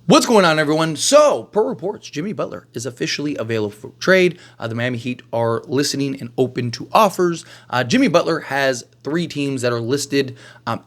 What's going on, everyone? So, per reports, Jimmy Butler is officially available for trade. The Miami Heat are listening and open to offers. Jimmy Butler has three teams that are listed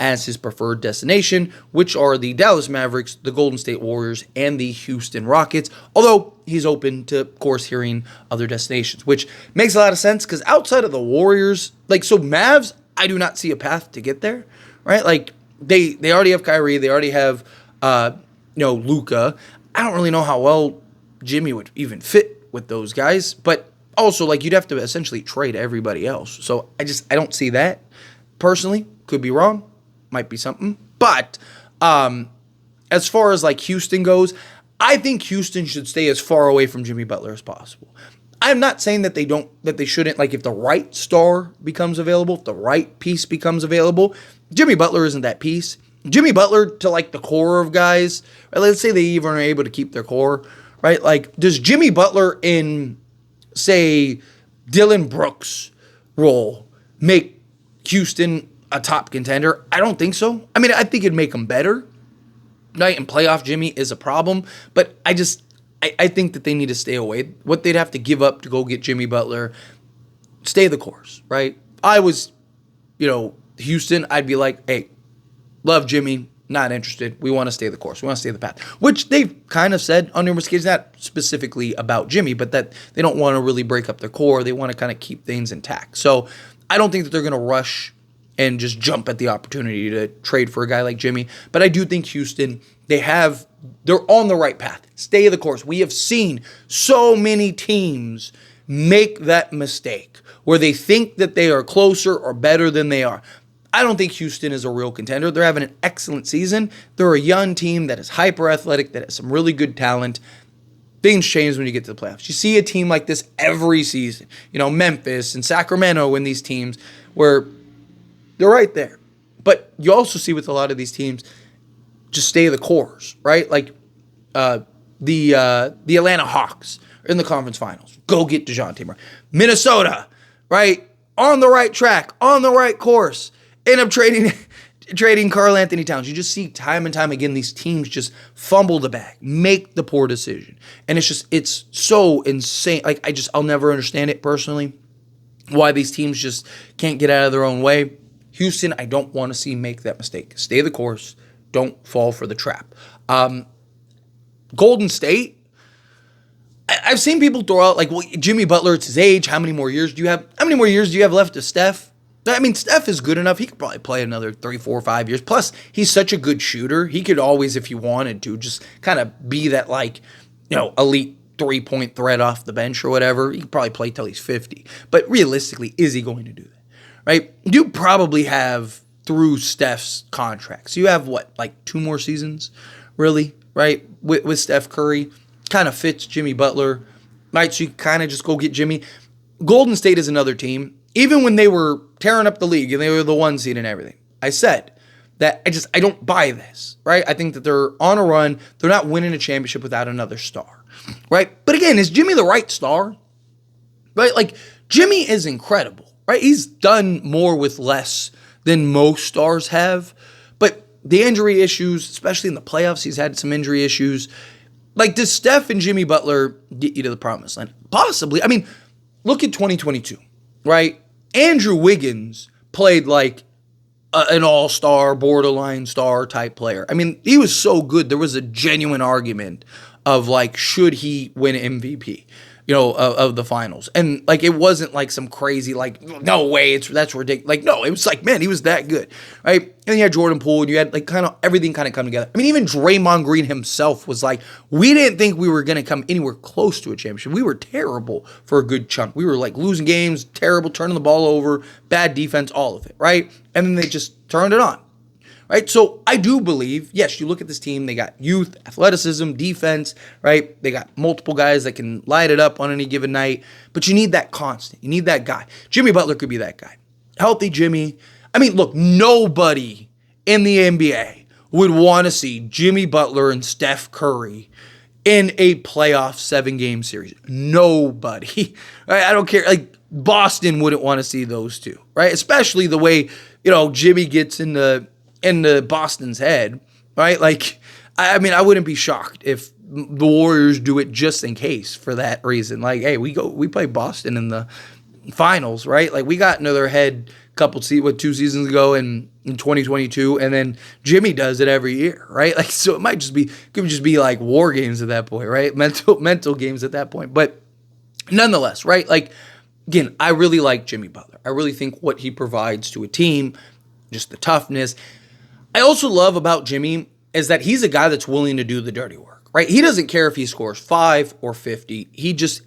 as his preferred destination, which are the Dallas Mavericks, the Golden State Warriors, and the Houston Rockets. Although he's open to, of course, hearing other destinations, which makes a lot of sense because outside of the Warriors, Mavs, I do not see a path to get there, right? They already have Kyrie, they already have Luka. I don't really know how well Jimmy would even fit with those guys, but also you'd have to essentially trade everybody else. So I don't see that personally. Could be wrong, might be something. But as far as Houston goes, I think Houston should stay as far away from Jimmy Butler as possible. I'm not saying that they shouldn't, if the right star becomes available, if the right piece becomes available. Jimmy Butler isn't that piece. Jimmy Butler to the core of guys, right? Let's say they even are able to keep their core, right? Does Jimmy Butler in, say, Dylan Brooks' role make Houston a top contender? I don't think so. I mean, I think it'd make them better, right? And playoff Jimmy is a problem, but I think that they need to stay away. What they'd have to give up to go get Jimmy Butler, stay the course, right? I was, Houston, I'd be like, hey, love Jimmy, not interested. We want to stay the course. We want to stay the path. Which they've kind of said on numerous occasions, not specifically about Jimmy, but that they don't want to really break up their core. They want to kind of keep things intact. So I don't think that they're going to rush and just jump at the opportunity to trade for a guy like Jimmy. But I do think Houston, they're on the right path. Stay the course. We have seen so many teams make that mistake where they think that they are closer or better than they are. I don't think Houston is a real contender. They're having an excellent season. They're a young team that is hyper athletic, that has some really good talent. Things change when you get to the playoffs. You see a team like this every season. Memphis and Sacramento and these teams where they're right there. But you also see with a lot of these teams, just stay the course, right? The Atlanta Hawks are in the conference finals. Go get DeJounte Murray. Minnesota, right? On the right track, on the right course. End up trading Karl Anthony Towns. You just see time and time again these teams just fumble the bag, make the poor decision. And it's so insane. I'll never understand it personally, why these teams just can't get out of their own way. Houston, I don't want to see make that mistake. Stay the course. Don't fall for the trap. Golden State, I've seen people throw out Jimmy Butler, it's his age. How many more years do you have left of Steph? I mean, Steph is good enough. He could probably play another 3, 4, 5 years. Plus, he's such a good shooter. He could always, if he wanted to, just kind of be that, elite three-point threat off the bench or whatever. He could probably play till he's 50. But realistically, is he going to do that? Right? You probably have, through Steph's contracts, you have, 2 more seasons, really, right? With Steph Curry. Kind of fits Jimmy Butler, right? So you kind of just go get Jimmy. Golden State is another team. Even when they were tearing up the league and they were the 1 seed and everything, I said that I don't buy this, right? I think that they're on a run. They're not winning a championship without another star, right? But again, is Jimmy the right star? Right? Jimmy is incredible, right? He's done more with less than most stars have. But the injury issues, especially in the playoffs, he's had some injury issues. Does Steph and Jimmy Butler get you to the promised land? Possibly. I mean, look at 2022, right? Andrew Wiggins played an all-star, borderline star type player. I mean, he was so good. There was a genuine argument of should he win MVP, of the finals. And it wasn't some crazy, no way, that's ridiculous. No, it was man, he was that good, right? And you had Jordan Poole, and you had kind of everything kind of come together. I mean, even Draymond Green himself was we didn't think we were going to come anywhere close to a championship. We were terrible for a good chunk. We were losing games, terrible, turning the ball over, bad defense, all of it, right? And then they just turned it on. Right, so I do believe, yes, you look at this team, they got youth, athleticism, defense, right? They got multiple guys that can light it up on any given night, but you need that constant. You need that guy. Jimmy Butler could be that guy. Healthy Jimmy. I mean, look, nobody in the NBA would want to see Jimmy Butler and Steph Curry in a playoff 7-game series. Nobody. Right? I don't care. Boston wouldn't want to see those two, right? Especially the way, Jimmy gets into Boston's head, right? I mean, I wouldn't be shocked if the Warriors do it just in case for that reason. Like, hey, we play Boston in the finals, right? Like, we got into their head two seasons ago in 2022, and then Jimmy does it every year, right? Like, so it could just be like war games at that point, right? Mental games at that point. But nonetheless, right? Like, again, I really like Jimmy Butler. I really think what he provides to a team, just the toughness. I also love about Jimmy is that he's a guy that's willing to do the dirty work, right? He doesn't care if he scores 5 or 50. He just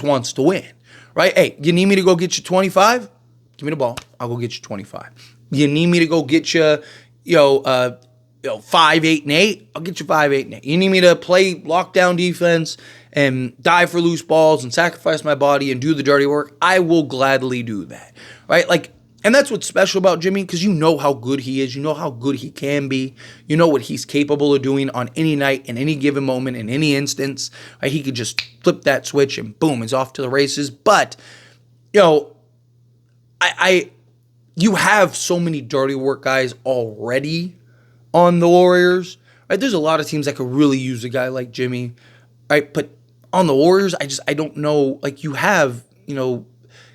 wants to win, right? Hey, you need me to go get you 25? Give me the ball. I'll go get you 25. You need me to go get you, 5, 8, and 8? I'll get you 5, 8, and 8. You need me to play lockdown defense and dive for loose balls and sacrifice my body and do the dirty work? I will gladly do that, right? Like, and that's what's special about Jimmy, because you know how good he is. You know how good he can be. You know what he's capable of doing on any night, in any given moment, in any instance. Right? He could just flip that switch and boom, he's off to the races. But, you have so many dirty work guys already on the Warriors. Right? There's a lot of teams that could really use a guy like Jimmy. Right? But on the Warriors, I don't know. Like, you have,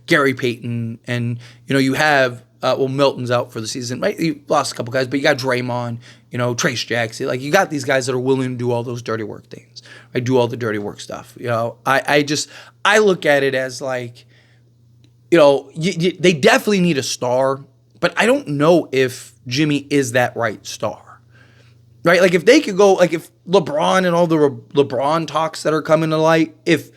Gary Payton, and you have Milton's out for the season, right? You lost a couple guys, but you got Draymond, Trace Jackson. Like, you got these guys that are willing to do all those dirty work things, right? Do all the dirty work stuff. I look at it as like, they definitely need a star, but I don't know if Jimmy is that right star, right? Like, if they could go, like, if LeBron and all the LeBron talks that are coming to light, if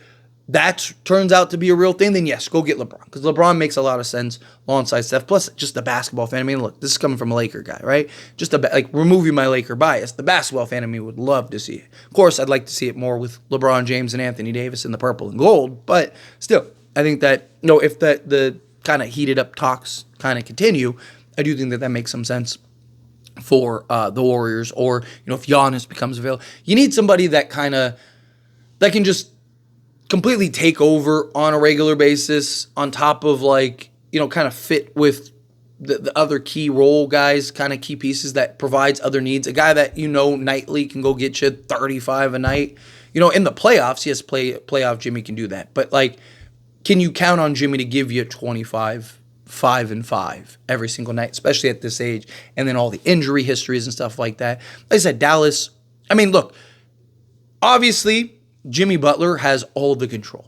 that turns out to be a real thing, then yes, go get LeBron. Because LeBron makes a lot of sense alongside Steph. Plus, just the basketball fan. I mean, look, this is coming from a Laker guy, right? Just removing my Laker bias. The basketball fan of me would love to see it. Of course, I'd like to see it more with LeBron James and Anthony Davis in the purple and gold. But still, I think that, if the kind of heated up talks kind of continue, I do think that makes some sense for the Warriors. Or, if Giannis becomes available. You need somebody that can just completely take over on a regular basis, on top of kind of fit with the other key role guys, kind of key pieces that provides other needs. A guy that, nightly can go get you 35 a night. In the playoffs, yes, playoff Jimmy can do that. But can you count on Jimmy to give you 25, 5 and 5 every single night, especially at this age? And then all the injury histories and stuff like that. Like I said, Dallas, I mean, look, obviously Jimmy Butler has all the control,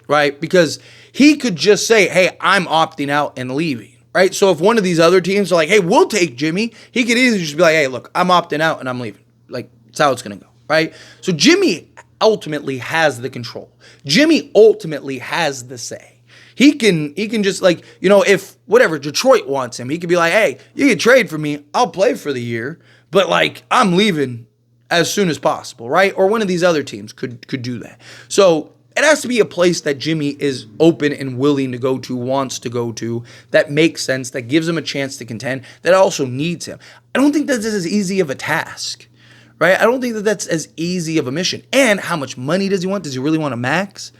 right? Because he could just say, hey, I'm opting out and leaving, right? So if one of these other teams are like, hey, we'll take Jimmy, he could easily just be like, hey, look, I'm opting out and I'm leaving. Like, that's how it's going to go, right? So Jimmy ultimately has the control. Jimmy ultimately has the say. He can just if whatever Detroit wants him, he could be like, hey, you can trade for me. I'll play for the year, but I'm leaving as soon as possible, right? Or one of these other teams could do that. So it has to be a place that Jimmy is open and willing to go to, wants to go to, that makes sense, that gives him a chance to contend, that also needs him. I don't think that's as easy of a task, right? I don't think that's as easy of a mission. And how much money does he want? Does he really want a max?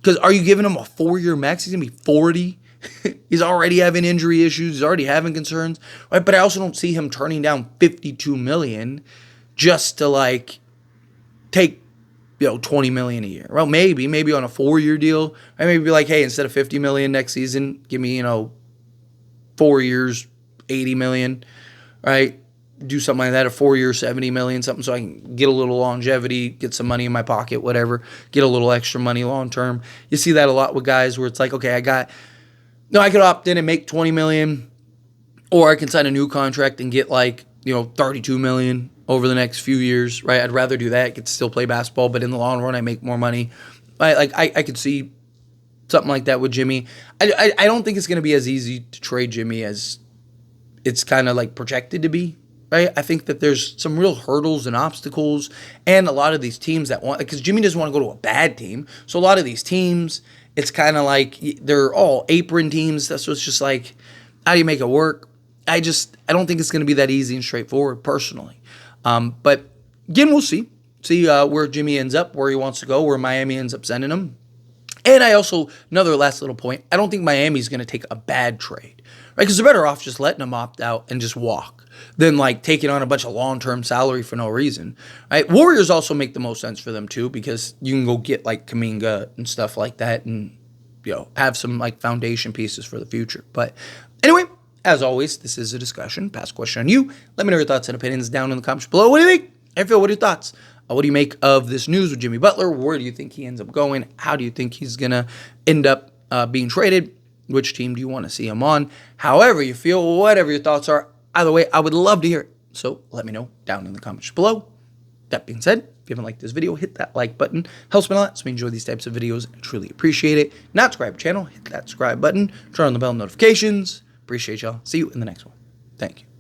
Because are you giving him a 4-year max? He's going to be 40. He's already having injury issues. He's already having concerns, right? But I also don't see him turning down $52 million just to take $20 million a year. Well, maybe on a 4-year deal. I maybe be like, hey, instead of $50 million next season, give me 4 years, $80 million, right? Do something like that, a 4 year, $70 million, something, so I can get a little longevity, get some money in my pocket, whatever, get a little extra money long term. You see that a lot with guys where it's like, okay, I could opt in and make $20 million, or I can sign a new contract and get $32 million over the next few years, right? I'd rather do that, get to still play basketball, but in the long run, I make more money. I could see something like that with Jimmy. I don't think it's going to be as easy to trade Jimmy as it's kind of projected to be, right? I think that there's some real hurdles and obstacles, and a lot of these teams that want, because Jimmy doesn't want to go to a bad team, so a lot of these teams, it's kind of they're all apron teams. So it's just how do you make it work? I don't think it's going to be that easy and straightforward, personally. But again, we'll see where Jimmy ends up, where he wants to go, where Miami ends up sending him. And I also, another last little point, I don't think Miami's going to take a bad trade, right? Because they're better off just letting him opt out and just walk than like taking on a bunch of long-term salary for no reason, right? Warriors also make the most sense for them too, because you can go get like Kuminga and stuff like that and, have some like foundation pieces for the future. But anyway, as always, this is a discussion. Pass a question on you. Let me know your thoughts and opinions down in the comments below. What do you think? Hey, Phil, what are your thoughts? What do you make of this news with Jimmy Butler? Where do you think he ends up going? How do you think he's going to end up being traded? Which team do you want to see him on? However you feel, whatever your thoughts are, either way, I would love to hear it. So let me know down in the comments below. That being said, if you haven't liked this video, hit that like button. Helps me a lot, so we enjoy these types of videos and truly appreciate it. Not subscribe to the channel, hit that subscribe button. Turn on the bell notifications. Appreciate y'all. See you in the next one. Thank you.